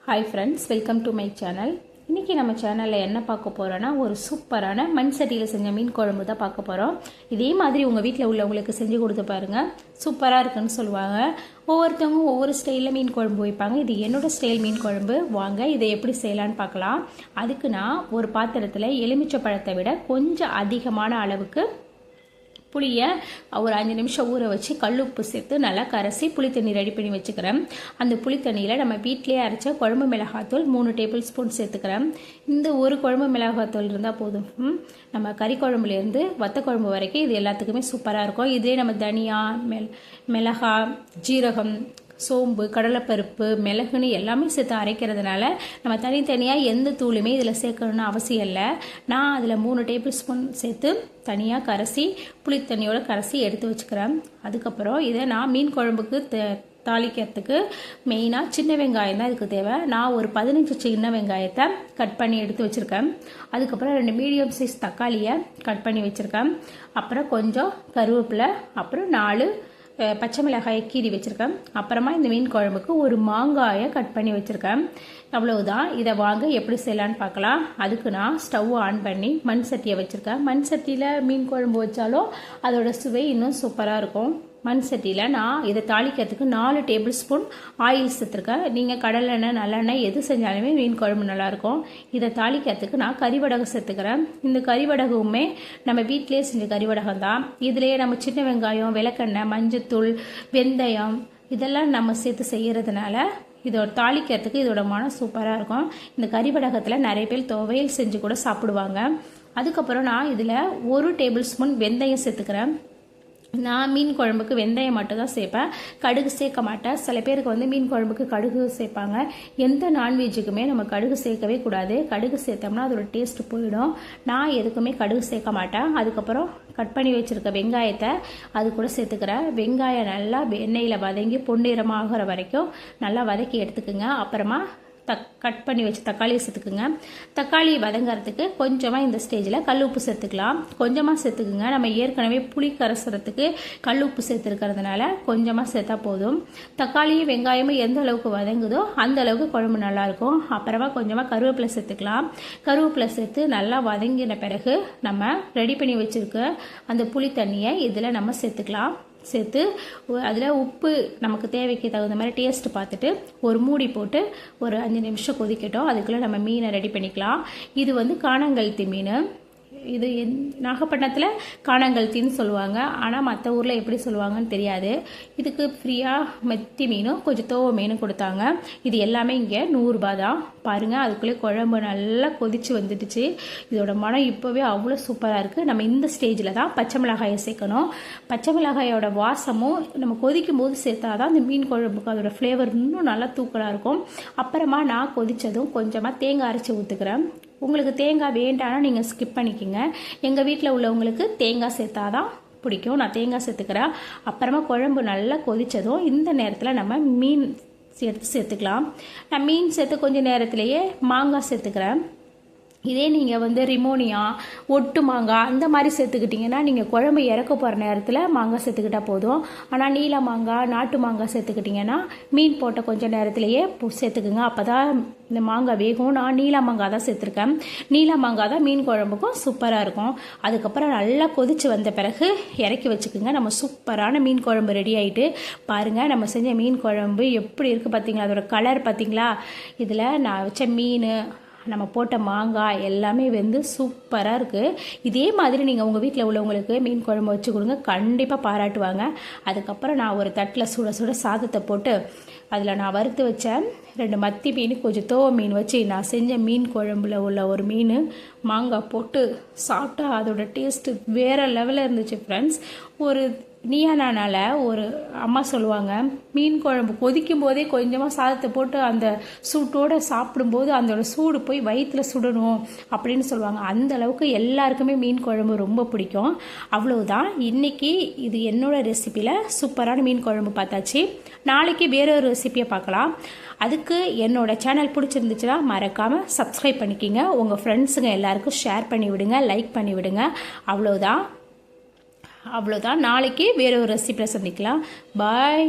Hi friends, welcome to my channel. இன்றைக்கி நம்ம சேனலில் என்ன பார்க்க போகிறோன்னா, ஒரு சூப்பரான மண் சட்டியில் செஞ்ச மீன் குழம்பு தான் பார்க்க போகிறோம். இதே மாதிரி உங்கள் வீட்டில் உள்ளவங்களுக்கு செஞ்சு கொடுத்து பாருங்கள், சூப்பராக இருக்குன்னு சொல்லுவாங்க. ஒவ்வொருத்தவங்க ஒவ்வொரு ஸ்டைலில் மீன் குழம்பு வைப்பாங்க. இது என்னோடய ஸ்டைல் மீன் குழம்பு. வாங்க இதை எப்படி செய்யலான்னு பார்க்கலாம். அதுக்கு நான் ஒரு பாத்திரத்தில் எலுமிச்சை பழத்தை விட கொஞ்சம் அதிகமான அளவுக்கு புளியை ஒரு 5 நிமிஷம் ஊற வச்சு கல்லுப்பு சேர்த்து நல்லா கரைச்சி புளி தண்ணி ரெடி பண்ணி வச்சுக்கிறேன். அந்த புளி தண்ணியில் நம்ம வீட்டிலேயே அரைச்ச குழம்பு மிளகாத்தூள் 3 டேபிள் ஸ்பூன் சேர்த்துக்கிறேன். இந்த ஒரு குழம்பு மிளகாத்தூள் இருந்தால் போதும். நம்ம கறி குழம்புலேருந்து வத்த குழம்பு வரைக்கும் இது எல்லாத்துக்குமே சூப்பராக இருக்கும். இதே நம்ம தனியா, மிளகா, ஜீரகம், சோம்பு, கடலைப்பருப்பு, மிளகுன்னு எல்லாமே சேர்த்து அரைக்கிறதுனால நம்ம தனித்தனியாக எந்த தூளுமே இதில் சேர்க்கணும்னு அவசியம் இல்லை. நான் அதில் 3 டேபிள் ஸ்பூன் சேர்த்து தனியாக கரைச்சி புளித்தண்ணியோட கரைச்சி எடுத்து வச்சுக்கிறேன். அதுக்கப்புறம் இதை நான் மீன் குழம்புக்கு தாளிக்கிறதுக்கு மெயினாக சின்ன வெங்காயம் தான் இதுக்கு தேவை. நான் ஒரு 15 சின்ன வெங்காயத்தை கட் பண்ணி எடுத்து வச்சுருக்கேன். அதுக்கப்புறம் 2 மீடியம் சைஸ் தக்காளியை கட் பண்ணி வச்சுருக்கேன். அப்புறம் கொஞ்சம் கருவேப்பிலை, அப்புறம் 4 பச்சை மிளகாயை கீறி வச்சுருக்கேன். அப்புறமா இந்த மீன் குழம்புக்கு ஒரு மாங்காயை கட் பண்ணி வச்சுருக்கேன். அவ்வளவுதான். இதை வாங்க எப்படி செய்யலான்னு பார்க்கலாம். அதுக்கு நான் ஸ்டவ் ஆன் பண்ணி மண் சட்டியை வச்சுருக்கேன். மண் சட்டியில் மீன் குழம்பு வச்சாலும் அதோட சுவை இன்னும் சூப்பராக இருக்கும். மண் சட்டியில் நான் இதை தாளிக்கிறதுக்கு 4 டேபிள் ஸ்பூன் ஆயில் சேர்த்துருக்கேன். நீங்கள் கடலெண்ணெய், நல்லெண்ணெய் எது செஞ்சாலுமே மீன் குழம்பு நல்லாயிருக்கும். இதை தாளிக்கிறதுக்கு நான் கறிவடகம் சேர்த்துக்கிறேன். இந்த கறிவடகமுமே நம்ம வீட்டிலே செஞ்ச கறிவடகம் தான். இதிலேயே நம்ம சின்ன வெங்காயம், விளக்கெண்ணெய், மஞ்சத்தூள், வெந்தயம் இதெல்லாம் நம்ம சேர்த்து செய்கிறதுனால இதோட தாளிக்கிறதுக்கு இதோட மனம் சூப்பராக இருக்கும். இந்த கறிவடகத்தில் நிறைய பேர் துவையல் செஞ்சு கூட சாப்பிடுவாங்க. அதுக்கப்புறம் நான் இதில் 1 டேபிள் ஸ்பூன் வெந்தயம் சேர்த்துக்கிறேன். நான் மீன் குழம்புக்கு வெந்தயம் மட்டும் தான் சேர்ப்பேன், கடுகு சேர்க்க மாட்டேன். சில பேருக்கு வந்து மீன் குழம்புக்கு கடுகு சேர்ப்பாங்க. எந்த நான்வெஜ்ஜுக்குமே நம்ம கடுகு சேர்க்கவே கூடாது. கடுகு சேர்த்தோம்னா அதோட டேஸ்ட் போயிடும். நான் எதுக்குமே கடுகு சேர்க்க மாட்டேன். அதுக்கப்புறம் கட் பண்ணி வச்சுருக்க வெங்காயத்தை அது கூட சேர்த்துக்கிறேன். வெங்காயம் நல்லா எண்ணெயில் வதங்கி பொன்னிறமாகிற வரைக்கும் நல்லா வதக்கி எடுத்துக்குங்க. அப்புறமா கட் பண்ணி வச்சு தக்காளியை சேர்த்துக்குங்க. தக்காளி வதங்கிறதுக்கு கொஞ்சமாக இந்த ஸ்டேஜில் கல் உப்பு சேர்த்துக்கலாம். கொஞ்சமாக சேர்த்துக்குங்க. நம்ம ஏற்கனவே புளி கரைசறதுக்கு கல் உப்பு சேர்த்துருக்கிறதுனால கொஞ்சமாக சேர்த்தா போதும். தக்காளியும் வெங்காயமும் எந்த அளவுக்கு வதங்குதோ அந்த அளவுக்கு குழம்பு நல்லாயிருக்கும். அப்புறமா கொஞ்சமாக கருவேப்பிலை சேர்த்துக்கலாம். கருவேப்பிலை சேர்த்து நல்லா வதங்கின பிறகு நம்ம ரெடி பண்ணி வச்சுருக்க அந்த புளி தண்ணியை இதில் நம்ம சேர்த்துக்கலாம். சேர்த்து அதில் உப்பு நமக்கு தேவைக்கு தகுந்த மாதிரி டேஸ்ட் பார்த்துட்டு ஒரு மூடி போட்டு ஒரு 5 நிமிஷம் கொதிக்கட்டும். அதுக்குள்ளே நம்ம மீனை ரெடி பண்ணிக்கலாம். இது வந்து காணாங்கழுத்தி மீன். இது நாகப்பட்டினத்தில் காணாங்கழுத்தின்னு சொல்லுவாங்க. ஆனால் மற்ற ஊரில் எப்படி சொல்லுவாங்கன்னு தெரியாது. இதுக்கு ஃப்ரீயாக மெத்தி மீனும் கொஞ்சம் தோவ மீனும் கொடுத்தாங்க. இது எல்லாமே இங்கே 100 ரூபா தான். பாருங்கள், அதுக்குள்ளே குழம்பு நல்லா கொதிச்சு வந்துடுச்சு. இதோட மனம் இப்போவே அவ்வளோ சூப்பராக இருக்குது. நம்ம இந்த ஸ்டேஜில் தான் பச்சை மிளகாயை சேர்க்கணும். பச்சை மிளகாயோட வாசமும் நம்ம கொதிக்கும் போது சேர்த்தா தான் இந்த மீன் குழம்புக்கு அதோட ஃப்ளேவர் இன்னும் நல்லா தூக்கலாக இருக்கும். அப்புறமா நான் கொதித்ததும் கொஞ்சமாக தேங்காய் அரைச்சி ஊற்றுக்கிறேன். உங்களுக்கு தேங்காய் வேண்டாம்னா நீங்கள் ஸ்கிப் பண்ணிக்கோங்க. எங்கள் வீட்டில் உள்ளவங்களுக்கு தேங்காய் சேர்த்தாதான் பிடிக்கும். நான் தேங்காய் சேர்த்துக்கிறேன். அப்புறமா குழம்பு நல்லா கொதித்ததும் இந்த நேரத்தில் நம்ம மீன் சேர்த்துக்கலாம். நான் மீன் சேர்த்து கொஞ்சம் நேரத்திலேயே மாங்காய் சேர்த்துக்கிறேன். இதே நீங்கள் வந்து ரிமோனியா, ஒட்டு மாங்காய் அந்த மாதிரி சேர்த்துக்கிட்டிங்கன்னா நீங்கள் குழம்பு இறக்க போகிற நேரத்தில் மாங்காய் சேர்த்துக்கிட்டால் போதும். ஆனால் நீல மாங்காய், நாட்டு மாங்காய் சேர்த்துக்கிட்டிங்கன்னா மீன் போட்ட கொஞ்சம் நேரத்திலேயே சேர்த்துக்குங்க. அப்போ தான் இந்த மாங்காய் வேகும். நான் நீல மாங்காய் தான் சேர்த்துருக்கேன். நீல மாங்காய் தான் மீன் குழம்புக்கும் சூப்பராக இருக்கும். அதுக்கப்புறம் நல்லா கொதித்து வந்த பிறகு இறக்கி வச்சுக்கோங்க. நம்ம சூப்பரான மீன் குழம்பு ரெடி ஆகிட்டு பாருங்கள். நம்ம செஞ்ச மீன் குழம்பு எப்படி இருக்குது பார்த்தீங்களா? அதோட கலர் பார்த்தீங்களா? இதில் நான் வச்ச மீன், நம்ம போட்ட மாங்காய் எல்லாமே வந்து சூப்பராக இருக்குது. இதே மாதிரி நீங்கள் உங்கள் வீட்டில் உள்ளவங்களுக்கு மீன் குழம்பு வச்சு கொடுங்க, கண்டிப்பாக பாராட்டுவாங்க. அதுக்கப்புறம் நான் ஒரு தட்டில் சுட சுட சாதத்தை போட்டு அதில் நான் வறுத்து வச்சேன் 2 மத்தி மீன், கொஞ்சம் தோவ மீன் வச்சு நான் செஞ்ச மீன் குழம்புல உள்ள ஒரு மீன் மாங்காய் போட்டு சாப்பிட்டா அதோட டேஸ்ட்டு வேறு லெவலில் இருந்துச்சு ஃப்ரெண்ட்ஸ். ஒரு நீயானால ஒரு அம்மா சொல்லுவாங்க, மீன் குழம்பு கொதிக்கும் போதே கொஞ்சமாக சாதத்தை போட்டு அந்த சூட்டோடு சாப்பிடும்போது அதோட சூடு போய் வயிற்றில் சுடணும் அப்படின்னு சொல்லுவாங்க. அந்த அளவுக்கு எல்லாருக்குமே மீன் குழம்பு ரொம்ப பிடிக்கும். அவ்வளவுதான். இன்றைக்கி இது என்னோடய ரெசிப்பியில் சூப்பரான மீன் குழம்பு பார்த்தாச்சு. நாளைக்கு வேறொரு ரெசிப்பியை பார்க்கலாம். அதுக்கு என்னோட சேனல் பிடிச்சிருந்துச்சுன்னா மறக்காமல் சப்ஸ்கிரைப் பண்ணிக்கிங்க. உங்கள் ஃப்ரெண்ட்ஸுங்க எல்லாருக்கும் ஷேர் பண்ணி விடுங்க, லைக் பண்ணி விடுங்க. அவ்வளோதான். நாளைக்கு வேற ஒரு ரெசிபியில் சந்திக்கலாம். பாய்.